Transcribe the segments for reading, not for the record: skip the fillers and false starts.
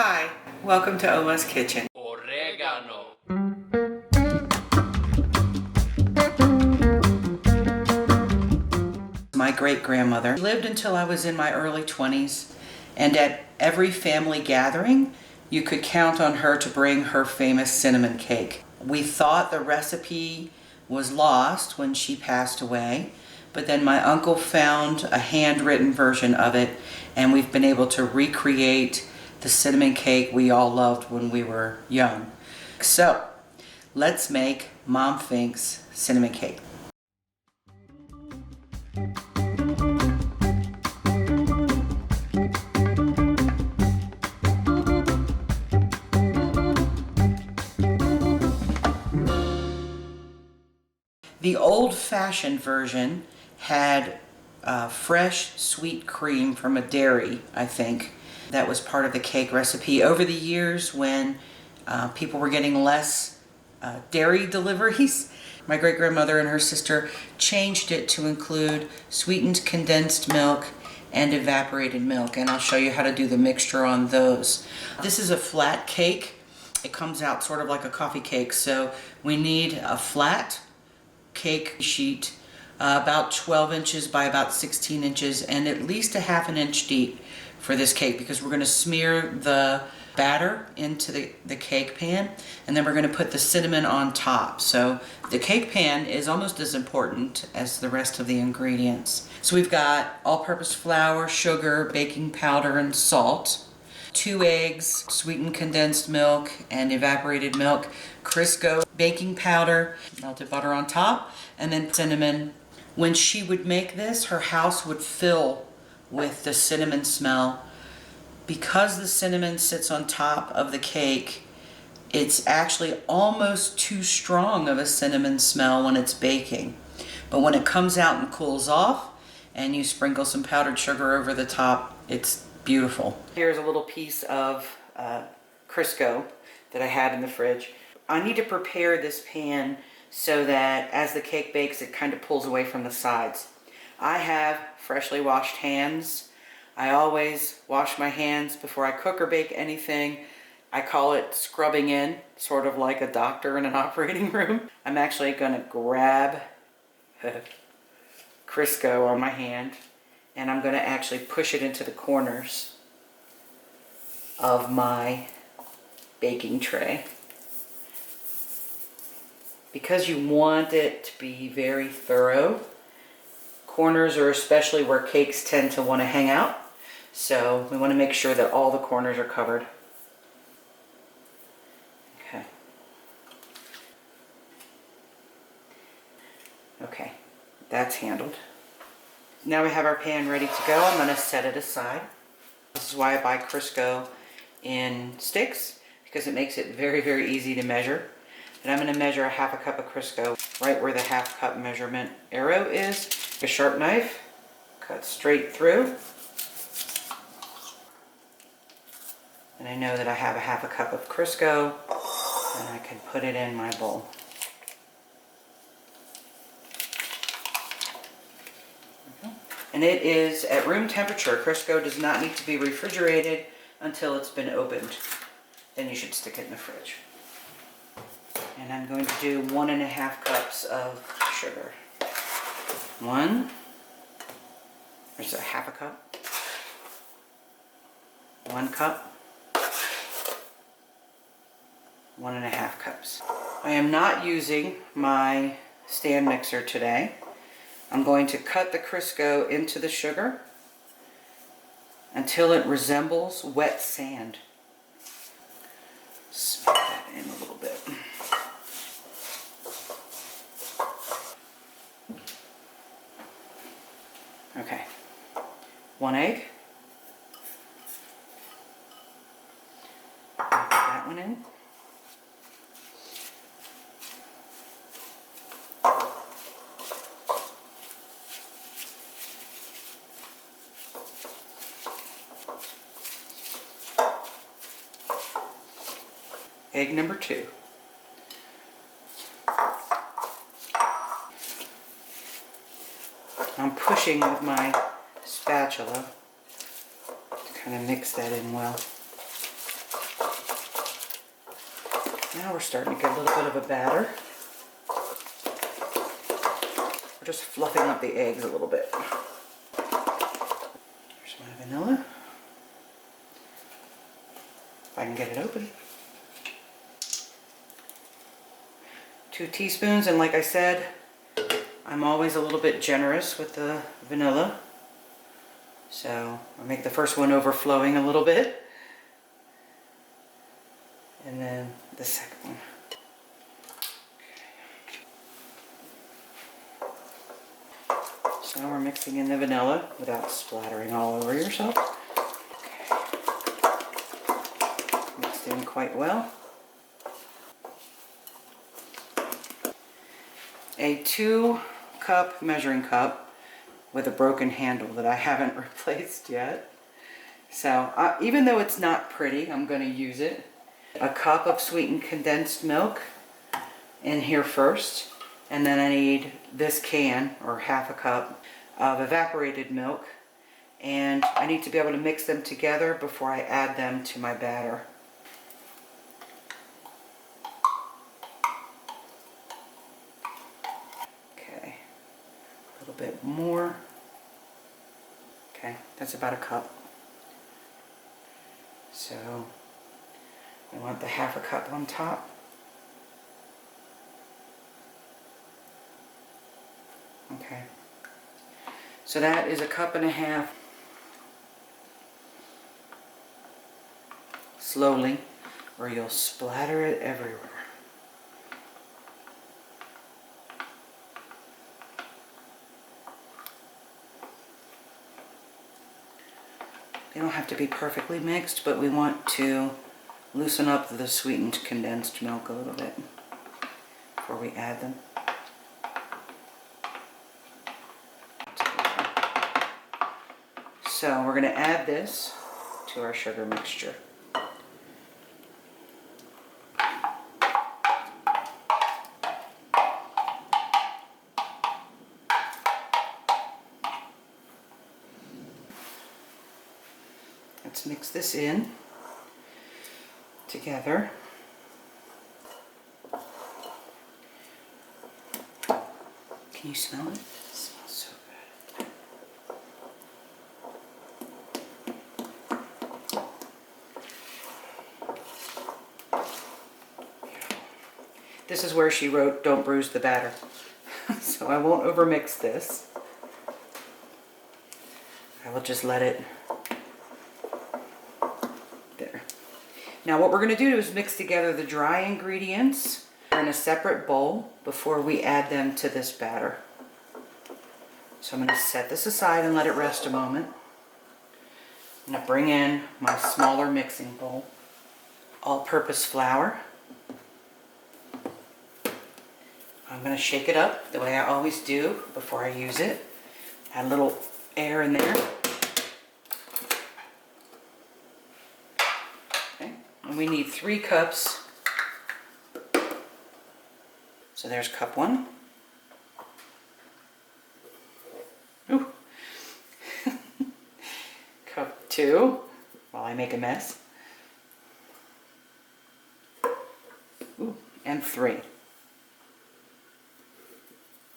Hi, welcome to Oma's Kitchen. Oregano. My great-grandmother lived until I was in my early 20s, and at every family gathering, you could count on her to bring her famous cinnamon cake. We thought the recipe was lost when she passed away, but then my uncle found a handwritten version of it, and we've been able to recreate the cinnamon cake we all loved when we were young. So, let's make Mom Fink's cinnamon cake. The old-fashioned version had fresh sweet cream from a dairy, I think. That was part of the cake recipe. Over the years, when people were getting less dairy deliveries, my great-grandmother and her sister changed it to include sweetened condensed milk and evaporated milk, and I'll show you how to do the mixture on those. This is a flat cake. It comes out sort of like a coffee cake, so we need a flat cake sheet, about 12 inches by about 16 inches and at least a half an inch deep for this cake, because we're going to smear the batter into the cake pan, and then we're going to put the cinnamon on top. So the cake pan is almost as important as the rest of the ingredients. So we've got all-purpose flour, sugar, baking powder, and salt, 2 eggs, sweetened condensed milk and evaporated milk, Crisco baking powder, melted butter on top, and then cinnamon. When she would make this, her house would fill with the cinnamon smell. Because the cinnamon sits on top of the cake, it's actually almost too strong of a cinnamon smell when it's baking. But when it comes out and cools off, and you sprinkle some powdered sugar over the top, it's beautiful. Here's a little piece of Crisco that I had in the fridge. I need to prepare this pan so that as the cake bakes, it kind of pulls away from the sides. I have freshly washed hands. I always wash my hands before I cook or bake anything. I call it scrubbing in, sort of like a doctor in an operating room. I'm actually going to grab Crisco on my hand, and I'm going to actually push it into the corners of my baking tray. Because you want it to be very thorough, corners are especially where cakes tend to want to hang out. So we want to make sure that all the corners are covered. Okay. Okay, that's handled. Now we have our pan ready to go. I'm going to set it aside. This is why I buy Crisco in sticks, because it makes it very, very easy to measure. And I'm going to measure a half a cup of Crisco right where the half cup measurement arrow is. A sharp knife, cut straight through. And I know that I have a half a cup of Crisco, and I can put it in my bowl. And it is at room temperature. Crisco does not need to be refrigerated until it's been opened. Then you should stick it in the fridge. And I'm going to do 1.5 cups of sugar. There's a half a cup. 1 cup. 1.5 cups. I am not using my stand mixer today. I'm going to cut the Crisco into the sugar until it resembles wet sand. Spread that in a little bit. Okay, 1 egg. Put that one in. Egg number 2. I'm pushing with my spatula to kind of mix that in well. Now we're starting to get a little bit of a batter. We're just fluffing up the eggs a little bit. Here's my vanilla. If I can get it open. 2 teaspoons, and like I said, I'm always a little bit generous with the vanilla. So I'll make the first one overflowing a little bit. And then the second one. So now we're mixing in the vanilla without splattering all over yourself. Okay. Mixed in quite well. A 2-cup measuring cup with a broken handle that I haven't replaced yet. So even though it's not pretty, I'm going to use it. A cup of sweetened condensed milk in here first, and then I need this can, or half a cup, of evaporated milk, and I need to be able to mix them together before I add them to my batter. Okay, a little bit more. Okay, that's about a cup. So I want the half a cup on top. Okay. So that is a cup and a half. Slowly, or you'll splatter it everywhere. They don't have to be perfectly mixed, but we want to loosen up the sweetened condensed milk a little bit before we add them. So we're going to add this to our sugar mixture. Let's mix this in together. Can you smell it? It smells so good. This is where she wrote, "Don't bruise the batter." So I won't overmix this. I will just let it there. Now what we're going to do is mix together the dry ingredients in a separate bowl before we add them to this batter. So I'm going to set this aside and let it rest a moment. I'm going to bring in my smaller mixing bowl. All-purpose flour. I'm going to shake it up the way I always do before I use it. Add a little air in there. Okay. And we need 3 cups. So there's cup 1. Ooh. Cup 2, while I make a mess. Ooh. And 3.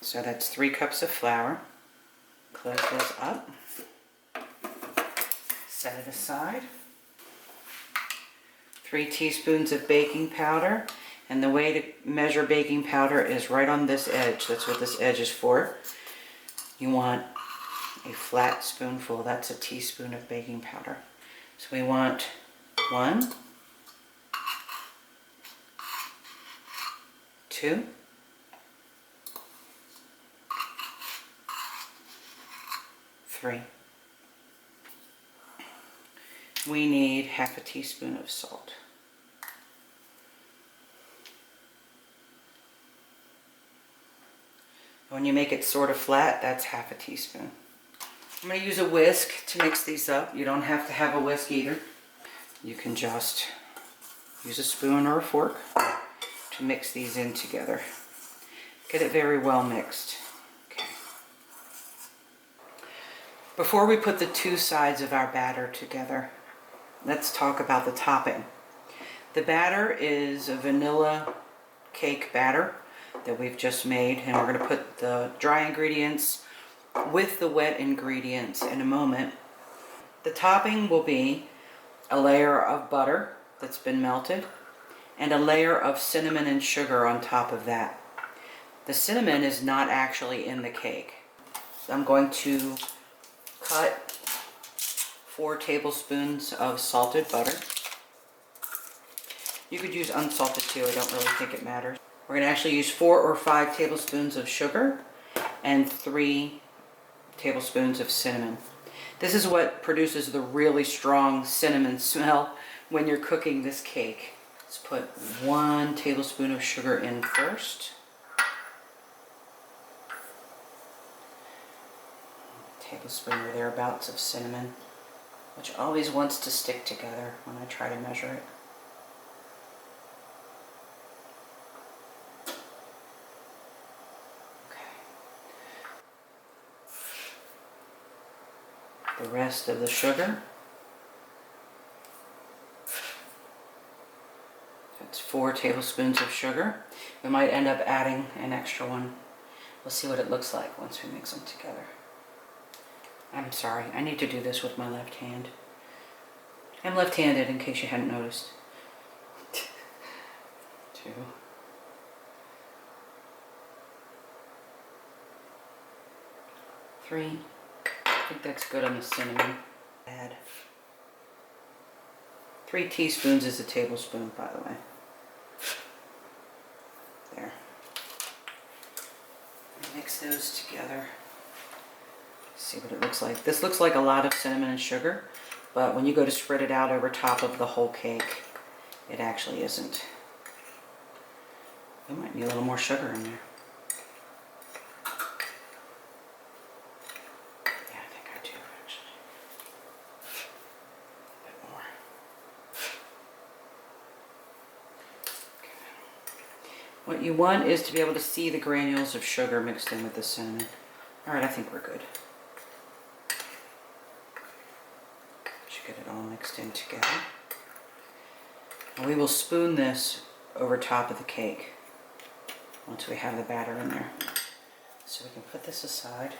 So that's 3 cups of flour. Close this up. Set it aside. 3 teaspoons of baking powder. And the way to measure baking powder is right on this edge. That's what this edge is for. You want a flat spoonful. That's a teaspoon of baking powder. So we want 1, 2, 3. We need half a teaspoon of salt. When you make it sort of flat, that's half a teaspoon. I'm going to use a whisk to mix these up. You don't have to have a whisk either. You can just use a spoon or a fork to mix these in together. Get it very well mixed. Okay. Before we put the 2 sides of our batter together, let's talk about the topping. The batter is a vanilla cake batter that we've just made, and we're going to put the dry ingredients with the wet ingredients in a moment. The topping will be a layer of butter that's been melted and a layer of cinnamon and sugar on top of that. The cinnamon is not actually in the cake. I'm going to cut 4 tablespoons of salted butter. You could use unsalted too, I don't really think it matters. We're going to actually use 4 or 5 tablespoons of sugar and 3 tablespoons of cinnamon. This is what produces the really strong cinnamon smell when you're cooking this cake. Let's put 1 tablespoon of sugar in first. Tablespoon or thereabouts of cinnamon, which always wants to stick together when I try to measure it. The rest of the sugar. That's 4 tablespoons of sugar. We might end up adding an extra one. We'll see what it looks like once we mix them together. I'm sorry, I need to do this with my left hand. I'm left-handed in case you hadn't noticed. 2. 3. I think that's good on the cinnamon. Add 3 teaspoons is a tablespoon, by the way. There. Mix those together. See what it looks like. This looks like a lot of cinnamon and sugar, but when you go to spread it out over top of the whole cake, it actually isn't. We might need a little more sugar in there. Yeah, I think I do, actually. A bit more. Okay. What you want is to be able to see the granules of sugar mixed in with the cinnamon. All right, I think we're good. Get it all mixed in together. And we will spoon this over top of the cake once we have the batter in there. So we can put this aside.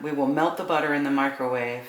We will melt the butter in the microwave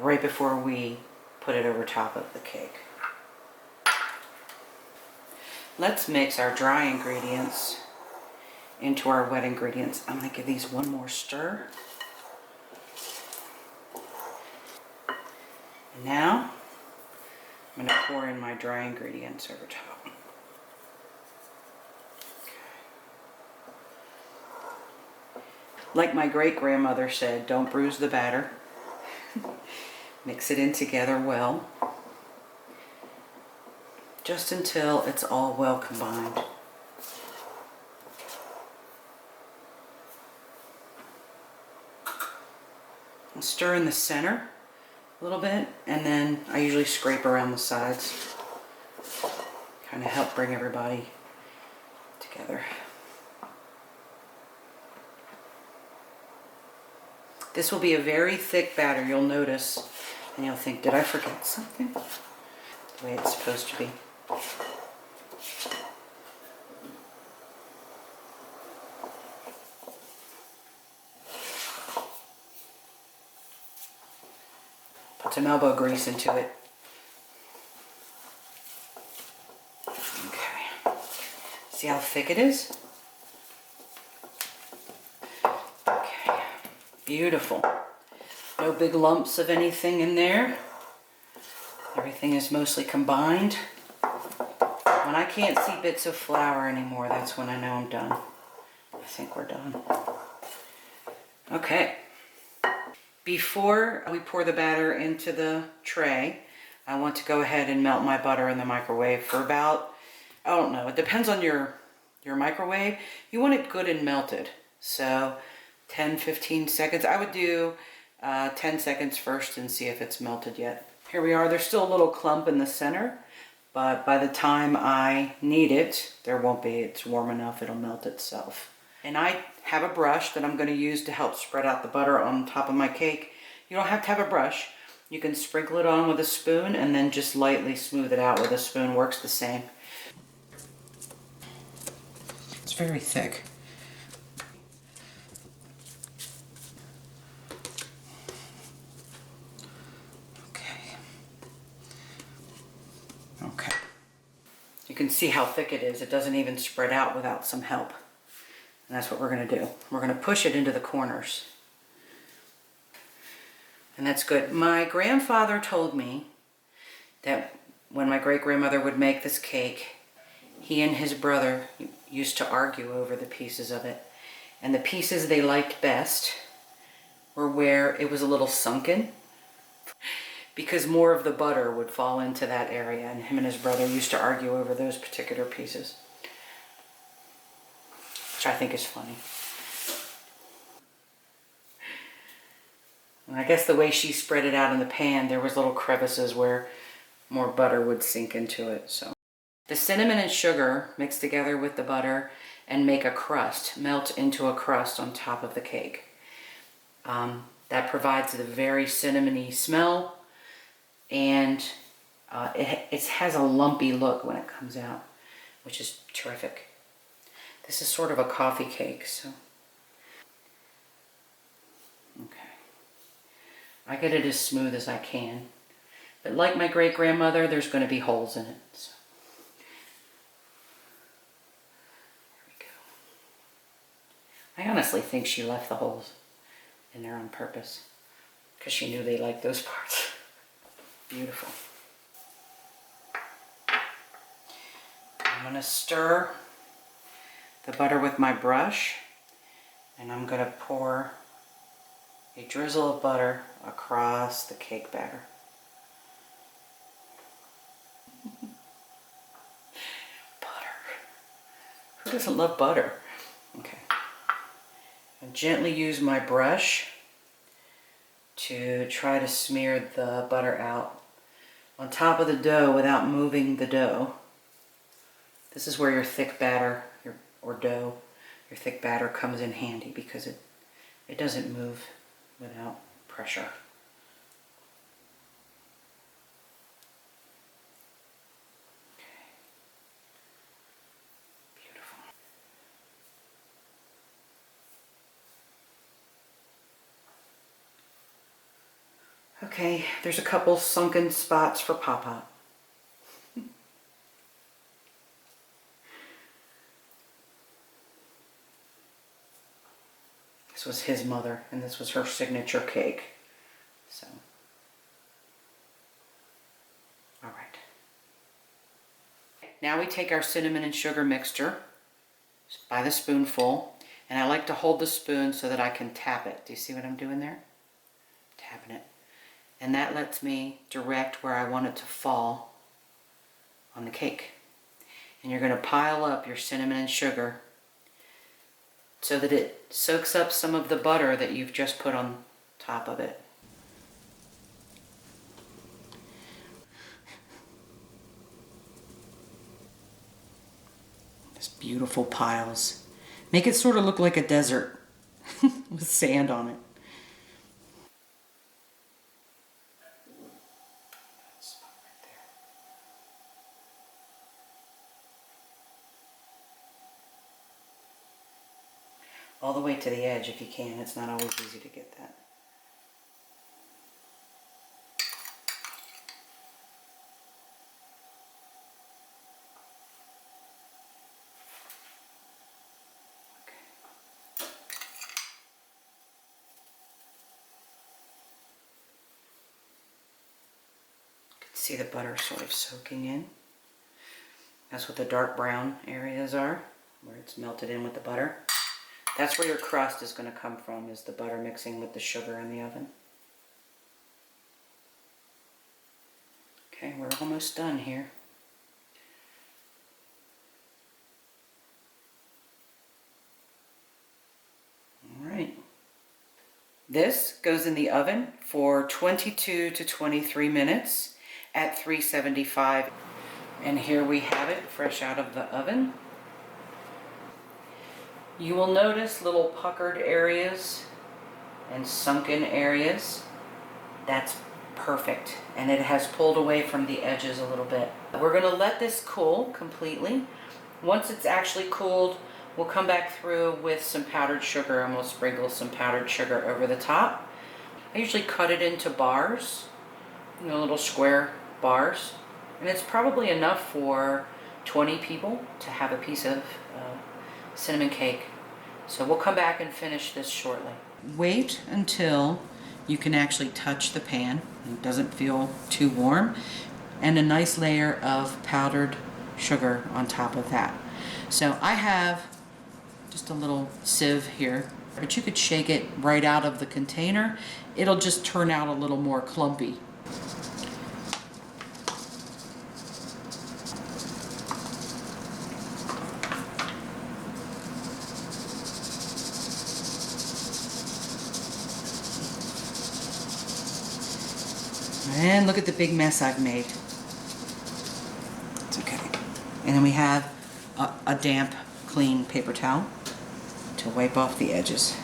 right before we put it over top of the cake. Let's mix our dry ingredients into our wet ingredients. I'm going to give these one more stir. Now, I'm going to pour in my dry ingredients over top. Like my great-grandmother said, don't bruise the batter. Mix it in together well, just until it's all well combined. I'll stir in the center a little bit, and then I usually scrape around the sides. Kind of help bring everybody together. This will be a very thick batter, you'll notice, and you'll think, did I forget something? The way it's supposed to be. Put some elbow grease into it. Okay. See how thick it is? Okay. Beautiful. No big lumps of anything in there. Everything is mostly combined. When I can't see bits of flour anymore, that's when I know I'm done. I think we're done. Okay. Before we pour the batter into the tray, I want to go ahead and melt my butter in the microwave for about, I don't know, it depends on your microwave. You want it good and melted. So 10-15 seconds. I would do 10 seconds first and see if it's melted yet. Here we are. There's still a little clump in the center, but by the time I need it, there won't be. It's warm enough, it'll melt itself. And I have a brush that I'm going to use to help spread out the butter on top of my cake. You don't have to have a brush. You can sprinkle it on with a spoon and then just lightly smooth it out with a spoon. Works the same. It's very thick. Okay. You can see how thick it is. It doesn't even spread out without some help. And that's what we're going to do. We're going to push it into the corners. And that's good. My grandfather told me that when my great-grandmother would make this cake, he and his brother used to argue over the pieces of it. And the pieces they liked best were where it was a little sunken, because more of the butter would fall into that area, and him and his brother used to argue over those particular pieces, which I think is funny. And I guess the way she spread it out in the pan, there was little crevices where more butter would sink into it. So the cinnamon and sugar mix together with the butter and make a crust, melt into a crust on top of the cake. That provides a very cinnamony smell, and it has a lumpy look when it comes out, which is terrific. This is sort of a coffee cake, so. Okay. I get it as smooth as I can. But like my great-grandmother, there's going to be holes in it. So. There we go. I honestly think she left the holes in there on purpose, because she knew they liked those parts. Beautiful. I'm going to stir the butter with my brush, and I'm going to pour a drizzle of butter across the cake batter. Butter. Who doesn't love butter? Okay. And gently use my brush to try to smear the butter out on top of the dough without moving the dough. This is where your thick batter, your thick batter comes in handy, because it doesn't move without pressure. Okay, there's a couple sunken spots for Papa. This was his mother, and this was her signature cake. So, all right. Now we take our cinnamon and sugar mixture by the spoonful, and I like to hold the spoon so that I can tap it. Do you see what I'm doing there? Tapping it. And that lets me direct where I want it to fall on the cake. And you're going to pile up your cinnamon and sugar so that it soaks up some of the butter that you've just put on top of it. Just beautiful piles. Make it sort of look like a desert with sand on it. All the way to the edge if you can. It's not always easy to get that. Okay. You can see the butter sort of soaking in. That's what the dark brown areas are, where it's melted in with the butter. That's where your crust is going to come from, is the butter mixing with the sugar in the oven. Okay, we're almost done here. All right. This goes in the oven for 22 to 23 minutes at 375. And here we have it, fresh out of the oven. You will notice little puckered areas and sunken areas. That's perfect, and it has pulled away from the edges a little bit. We're going to let this cool completely. Once it's actually cooled, we'll come back through with some powdered sugar, and we'll sprinkle some powdered sugar over the top. I usually cut it into bars, little square bars, and it's probably enough for 20 people to have a piece of cinnamon cake. So we'll come back and finish this shortly. Wait until you can actually touch the pan. It doesn't feel too warm. And a nice layer of powdered sugar on top of that. So I have just a little sieve here, but you could shake it right out of the container. It'll just turn out a little more clumpy. And look at the big mess I've made. It's okay. And then we have a damp, clean paper towel to wipe off the edges.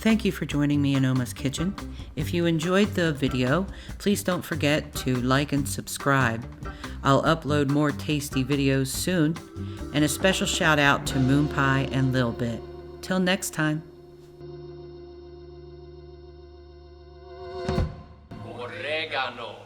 Thank you for joining me in Oma's Kitchen. If you enjoyed the video, please don't forget to like and subscribe. I'll upload more tasty videos soon, and a special shout out to Moon Pie and Lil Bit. Till next time. Oregano.